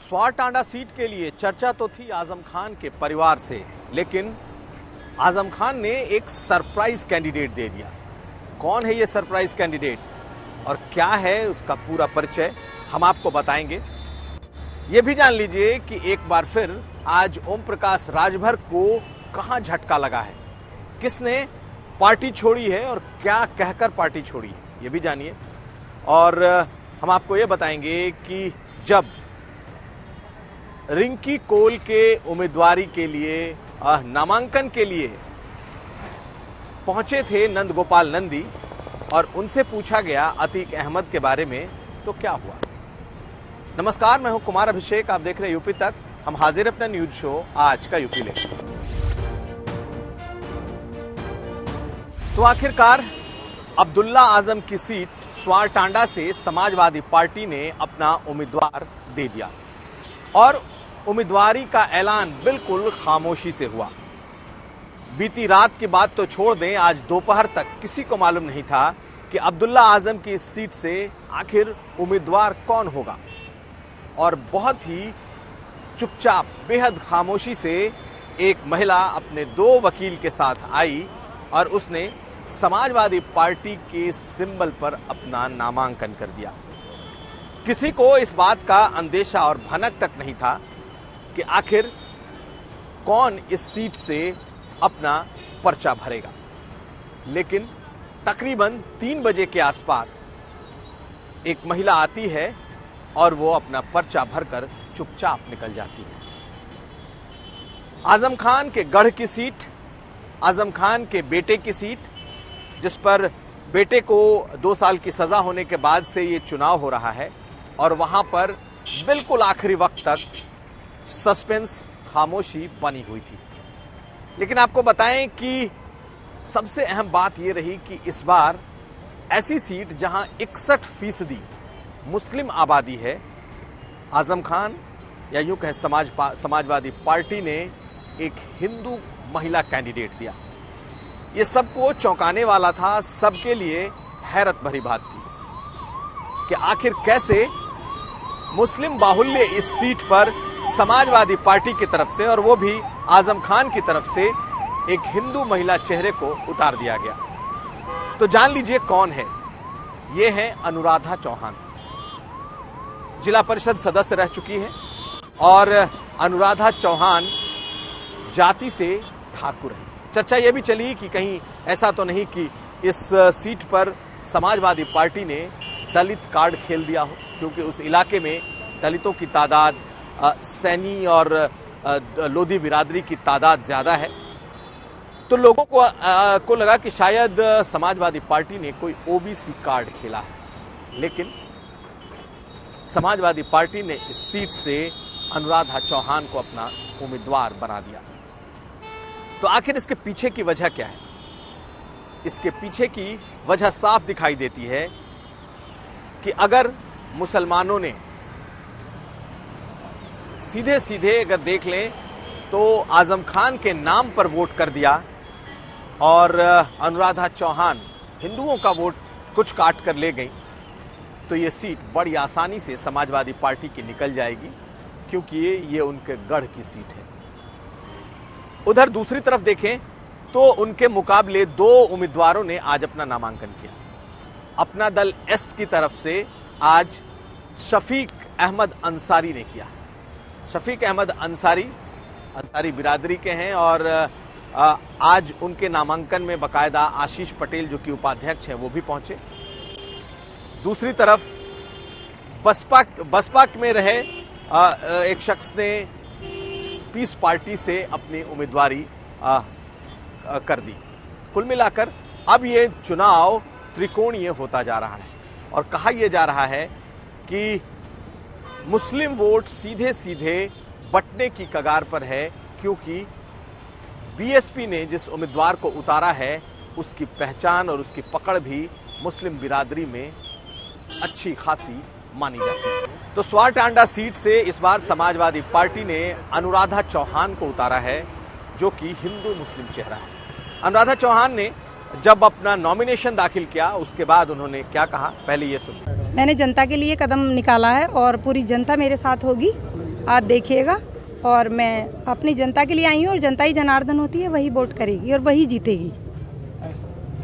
स्वारटांडा seat के लिए चर्चा तो थी आजम खान के परिवार से, लेकिन आजम खान ने एक सरप्राइज कैंडिडेट दे दिया। कौन है ये सरप्राइज कैंडिडेट और क्या है उसका पूरा परिचय हम आपको बताएंगे। ये भी जान लीजिए कि एक बार फिर आज ओम प्रकाश राजभर को कहां झटका लगा है, किसने पार्टी छोड़ी है और क्या कहकर पार्टी छोड़ी है, ये भी जानिए। और हम आपको ये बताएंगे कि जब रिंकी कोल के उम्मीदवारी के लिए नामांकन के लिए पहुंचे थे नंद गोपाल नंदी और उनसे पूछा गया अतीक अहमद के बारे में, तो क्या हुआ। नमस्कार, मैं हूं कुमार अभिषेक, आप देख रहे हैं यूपी तक। हम हाजिर अपना न्यूज शो आज का यूपी ले। तो आखिरकार अब्दुल्ला आजम की सीट स्वारटांडा से समाजवादी पार्टी ने अपना उम्मीदवार दे दिया और उम्मीदवारी का ऐलान बिल्कुल खामोशी से हुआ। बीती रात की बात तो छोड़ दें, आज दोपहर तक किसी को मालूम नहीं था कि अब्दुल्ला आजम की इस सीट से आखिर उम्मीदवार कौन होगा। और बहुत ही चुपचाप, बेहद खामोशी से एक महिला अपने 2 वकील के साथ आई और उसने समाजवादी पार्टी के सिंबल पर अपना नामांकन कर दिया। किसी को इस बात का अंदेशा और भनक तक नहीं था कि आखिर कौन इस सीट से अपना पर्चा भरेगा। लेकिन तकरीबन 3 बजे के आसपास एक महिला आती है और वो अपना पर्चा भरकर चुपचाप निकल जाती है। आजम खान के गढ़ की सीट, आजम खान के बेटे की सीट, जिस पर बेटे को 2 साल की सजा होने के बाद से ये चुनाव हो रहा है और वहां पर बिल्कुल आखिरी वक्त तक सस्पेंस, खामोशी बनी हुई थी। लेकिन आपको बताएं कि सबसे अहम बात यह रही कि इस बार ऐसी सीट जहां 61% मुस्लिम आबादी है, आजम खान या यूं कहें समाजवादी पार्टी ने एक हिंदू महिला कैंडिडेट दिया। ये सबको चौंकाने वाला था, सबके लिए हैरत भरी बात थी कि आखिर कैसे मुस्लिम बाहुल्य इस सीट पर समाजवादी पार्टी की तरफ से और वो भी आजम खान की तरफ से एक हिंदू महिला चेहरे को उतार दिया गया। तो जान लीजिए कौन है। ये है अनुराधा चौहान, जिला परिषद सदस्य रह चुकी है और अनुराधा चौहान जाति से ठाकुर है। चर्चा यह भी चली कि कहीं ऐसा तो नहीं कि इस सीट पर समाजवादी पार्टी ने दलित कार्ड खेल दिया हो, क्योंकि उस इलाके में दलितों की तादाद, सैनी और लोधी बिरादरी की तादाद ज्यादा है। तो लोगों को लगा कि शायद समाजवादी पार्टी ने कोई ओबीसी कार्ड खेला है। लेकिन समाजवादी पार्टी ने इस सीट से अनुराधा चौहान को अपना उम्मीदवार बना दिया। तो आखिर इसके पीछे की वजह क्या है? इसके पीछे की वजह साफ दिखाई देती है कि अगर मुसलमानों ने सीधे सीधे अगर देख लें तो आजम खान के नाम पर वोट कर दिया और अनुराधा चौहान हिंदुओं का वोट कुछ काट कर ले गई, तो ये सीट बड़ी आसानी से समाजवादी पार्टी की निकल जाएगी, क्योंकि ये उनके गढ़ की सीट है। उधर दूसरी तरफ देखें तो उनके मुकाबले 2 उम्मीदवारों ने आज अपना नामांकन किया। अपना दल एस की तरफ से आज शफीक अहमद अंसारी ने किया। शफीक अहमद अंसारी बिरादरी के हैं और आज उनके नामांकन में बाकायदा आशीष पटेल जो कि उपाध्यक्ष हैं वो भी पहुंचे। दूसरी तरफ बसपा में रहे एक शख्स ने पीस पार्टी से अपनी उम्मीदवारी कर दी। कुल मिलाकर अब ये चुनाव त्रिकोणीय होता जा रहा है और कहा यह जा रहा है कि मुस्लिम वोट सीधे सीधे बंटने की कगार पर है, क्योंकि बीएसपी ने जिस उम्मीदवार को उतारा है उसकी पहचान और उसकी पकड़ भी मुस्लिम बिरादरी में अच्छी खासी मानी जाती है। तो स्वारटांडा सीट से इस बार समाजवादी पार्टी ने अनुराधा चौहान को उतारा है, जो कि हिंदू मुस्लिम चेहरा है। अनुराधा चौहान ने जब अपना नॉमिनेशन दाखिल किया उसके बाद उन्होंने क्या कहा, पहले ये सुनिए। मैंने जनता के लिए कदम निकाला है और पूरी जनता मेरे साथ होगी आप देखिएगा। और मैं अपनी जनता के लिए आई हूँ और जनता ही जनार्दन होती है, वही वोट करेगी और वही जीतेगी।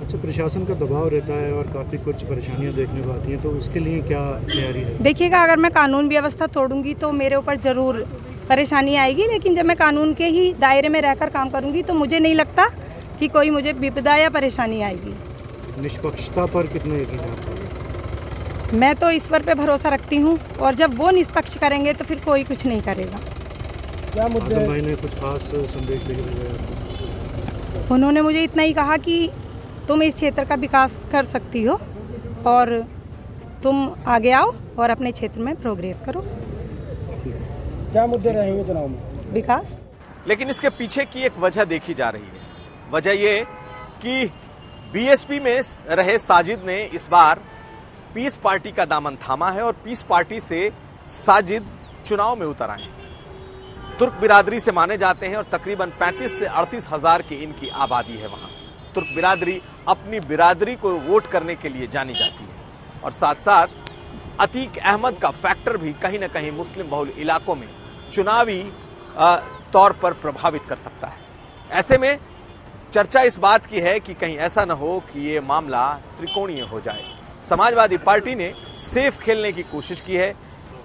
अच्छा, प्रशासन का दबाव रहता है और काफ़ी कुछ परेशानियां देखने को आती हैं, तो उसके लिए क्या तैयारी है? देखिएगा, अगर मैं कानून व्यवस्था तोड़ूंगी तो मेरे ऊपर ज़रूर परेशानी आएगी, लेकिन जब मैं कानून के ही दायरे में रहकर काम करूंगी तो मुझे नहीं लगता कि कोई मुझे विपदा या परेशानी आएगी। निष्पक्षता पर कितना यकीन है आपका? मैं तो ईश्वर पे भरोसा रखती हूँ और जब वो निष्पक्ष करेंगे तो फिर कोई कुछ नहीं करेगा। क्या मुद्दे? आजम भाई ने कुछ खास संदेश लेके भेजा आपको? उन्होंने मुझे इतना ही कहा कि तुम इस क्षेत्र का विकास कर सकती हो और तुम आगे आओ और अपने क्षेत्र में प्रोग्रेस करो। क्या मुद्दे रहेंगे चुनाव में? विकास। लेकिन इसके पीछे की एक वजह देखी जा रही है। वजह ये कि बीएसपी में रहे साजिद ने इस बार पीस पार्टी का दामन थामा है और पीस पार्टी से साजिद चुनाव में उतर आए। तुर्क बिरादरी से माने जाते हैं और तकरीबन 35 से 38 हजार की इनकी आबादी है। वहां तुर्क बिरादरी अपनी बिरादरी को वोट करने के लिए जानी जाती है और साथ साथ अतीक अहमद का फैक्टर भी कहीं ना कहीं मुस्लिम बहुल इलाकों में चुनावी तौर पर प्रभावित कर सकता है। ऐसे में चर्चा इस बात की है कि कहीं ऐसा न हो कि ये मामला त्रिकोणीय हो जाए। समाजवादी पार्टी ने सेफ खेलने की कोशिश की है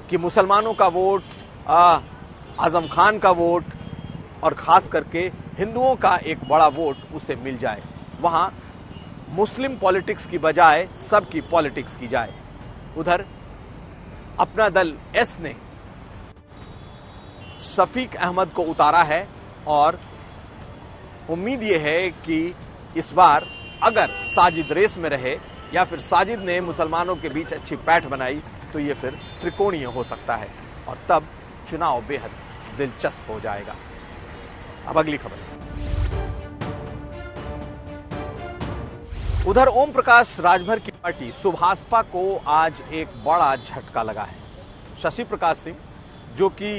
कि मुसलमानों का वोट, आजम खान का वोट और खास करके हिंदुओं का एक बड़ा वोट उसे मिल जाए। वहां मुस्लिम पॉलिटिक्स की बजाय सबकी पॉलिटिक्स की जाए। उधर अपना दल एस ने शफीक अहमद को उतारा है और उम्मीद यह है कि इस बार अगर साजिद रेस में रहे या फिर साजिद ने मुसलमानों के बीच अच्छी पैठ बनाई तो ये फिर त्रिकोणीय हो सकता है और तब चुनाव बेहद दिलचस्प हो जाएगा। अब अगली खबर। उधर ओम प्रकाश राजभर की पार्टी सुभाषपा को आज एक बड़ा झटका लगा है। शशि प्रकाश सिंह, जो कि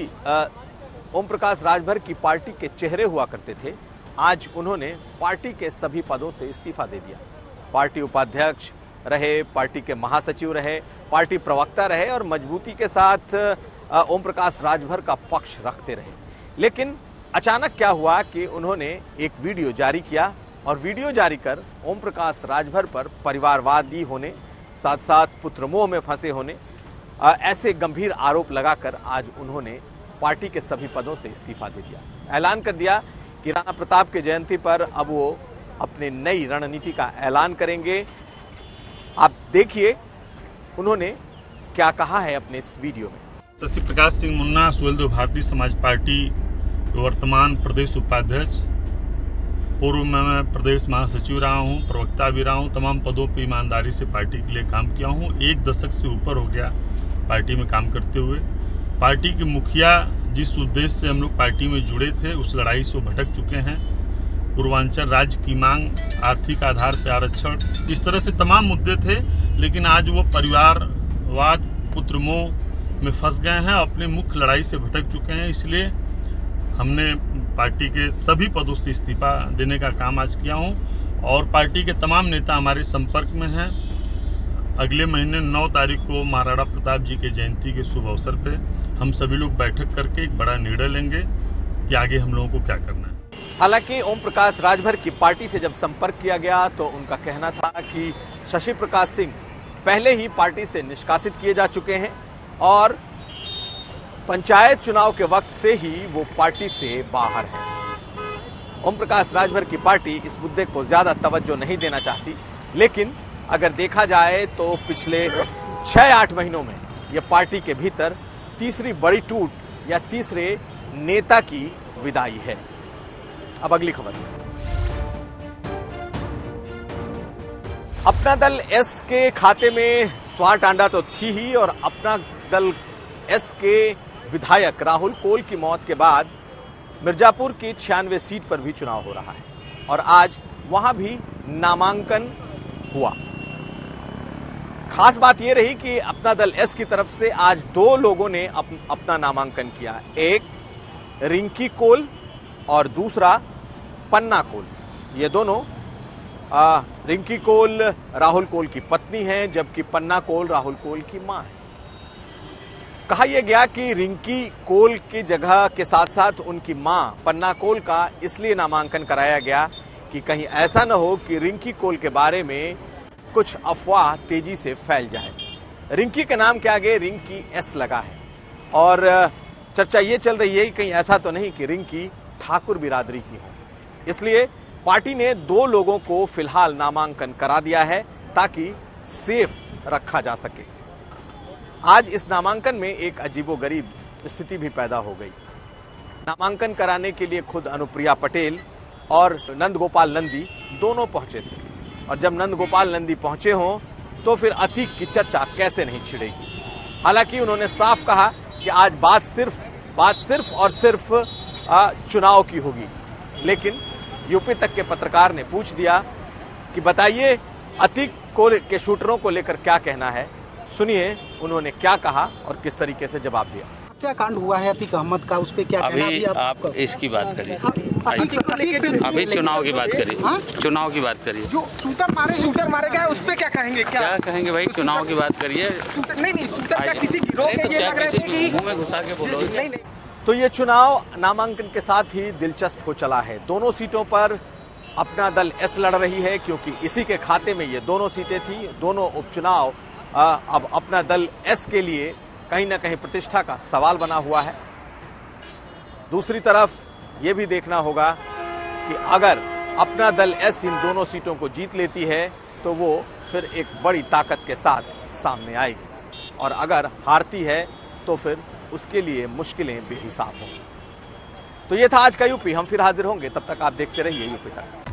ओम प्रकाश राजभर की पार्टी के चेहरे हुआ करते थे, आज उन्होंने पार्टी के सभी पदों से इस्तीफा दे दिया। पार्टी उपाध्यक्ष रहे, पार्टी के महासचिव रहे, पार्टी प्रवक्ता रहे और मजबूती के साथ ओम प्रकाश राजभर का पक्ष रखते रहे। लेकिन अचानक क्या हुआ कि उन्होंने एक वीडियो जारी किया और वीडियो जारी कर ओम प्रकाश राजभर पर परिवारवादी होने, साथ साथ पुत्रमोह में फंसे होने, ऐसे गंभीर आरोप लगाकर आज उन्होंने पार्टी के सभी पदों से इस्तीफा दे दिया। ऐलान कर दिया कि राणा प्रताप की जयंती पर अब वो अपने नई रणनीति का ऐलान करेंगे। आप देखिए उन्होंने क्या कहा है अपने इस वीडियो में। शशि प्रकाश सिंह मुन्ना सुहेलदेव भारतीय समाज पार्टी वर्तमान प्रदेश उपाध्यक्ष, पूर्व में मैं प्रदेश महासचिव रहा हूं, प्रवक्ता भी रहा हूं, तमाम पदों पर ईमानदारी से पार्टी के लिए काम किया हूं। 1 दशक से ऊपर हो गया पार्टी में काम करते हुए। पार्टी के मुखिया जिस उद्देश्य से हम लोग पार्टी में जुड़े थे उस लड़ाई से भटक चुके हैं। पूर्वांचल राज्य की मांग, आर्थिक आधार पर आरक्षण, इस तरह से तमाम मुद्दे थे, लेकिन आज वो परिवारवाद, पुत्रमोह में फंस गए हैं, अपने मुख्य लड़ाई से भटक चुके हैं। इसलिए हमने पार्टी के सभी पदों से इस्तीफा देने का काम आज किया हूं और पार्टी के तमाम नेता हमारे संपर्क में हैं। अगले महीने 9 तारीख को महाराणा प्रताप जी के जयंती के शुभ अवसर पे हम सभी लोग बैठक करके एक बड़ा निर्णय लेंगे कि आगे हम लोगों को क्या करना है। हालांकि ओम प्रकाश राजभर की पार्टी से जब संपर्क किया गया तो उनका कहना था कि शशि प्रकाश सिंह पहले ही पार्टी से निष्कासित किए जा चुके हैं और पंचायत चुनाव के वक्त से ही वो पार्टी से बाहर है। ओम प्रकाश राजभर की पार्टी इस मुद्दे को ज्यादा तवज्जो नहीं देना चाहती, लेकिन अगर देखा जाए तो पिछले 6-8 महीनों में यह पार्टी के भीतर तीसरी बड़ी टूट या तीसरे नेता की विदाई है। अब अगली खबर। अपना दल एस के खाते में स्वार टांडा तो थी ही और अपना दल एस के विधायक राहुल कोल की मौत के बाद मिर्जापुर की 96 सीट पर भी चुनाव हो रहा है और आज वहां भी नामांकन हुआ। खास बात यह रही कि अपना दल एस की तरफ से आज 2 लोगों ने अपना नामांकन किया, एक रिंकी कोल और दूसरा पन्ना कोल। ये दोनों रिंकी कोल राहुल कोल की पत्नी हैं, जबकि पन्ना कोल राहुल कोल की मां है। कहा यह गया कि रिंकी कोल की जगह के साथ साथ उनकी मां पन्ना कोल का इसलिए नामांकन कराया गया कि कहीं ऐसा न हो कि रिंकी कोल के बारे में कुछ अफवाह तेजी से फैल जाए। रिंकी के नाम के आगे रिंकी एस लगा है और चर्चा ये चल रही है कि कहीं ऐसा तो नहीं कि रिंकी ठाकुर बिरादरी की हो। इसलिए पार्टी ने 2 लोगों को फिलहाल नामांकन करा दिया है ताकि सेफ रखा जा सके। आज इस नामांकन में एक अजीबोगरीब स्थिति भी पैदा हो गई। नामांकन कराने के लिए खुद अनुप्रिया पटेल और नंदगोपाल नंदी दोनों पहुंचे थे और जब नंदगोपाल नंदी पहुंचे हों तो फिर अतीक की चर्चा कैसे नहीं छिड़ेगी। हालांकि उन्होंने साफ कहा कि आज बात सिर्फ और सिर्फ चुनाव की होगी, लेकिन यूपी तक के पत्रकार ने पूछ दिया कि बताइए अतीक को के शूटरों को लेकर क्या कहना है। सुनिए उन्होंने क्या कहा और किस तरीके से जवाब दिया। क्या कांड हुआ है अतीक अहमद का, उस पर क्या कहना? अभी आप इसकी बात करिए, अभी चुनाव की बात करिए, चुनाव की बात करिए। जो शूटर मारे गए उस पर क्या कहेंगे? क्या कहेंगे भाई, चुनाव की बात करिए। नहीं शूटर क्या किसी गिरोह के ये लग रहे थे कि मुंह में घुसा के बोलो। नहीं। तो ये चुनाव नामांकन के साथ ही दिलचस्प हो चला है। दोनों सीटों पर अपना दल एस लड़ रही है क्योंकि इसी के खाते में ये दोनों सीटें थी। दोनों उपचुनाव अब अपना दल एस के लिए कहीं ना कहीं प्रतिष्ठा का सवाल बना हुआ है। दूसरी तरफ ये भी देखना होगा कि अगर अपना दल एस इन दोनों सीटों को जीत लेती है तो वो फिर एक बड़ी ताकत के साथ सामने आएगी और अगर हारती है तो फिर उसके लिए मुश्किलें बेहिसाब होंगी। तो ये था आज का यूपी। हम फिर हाजिर होंगे, तब तक आप देखते रहिए यूपी तक।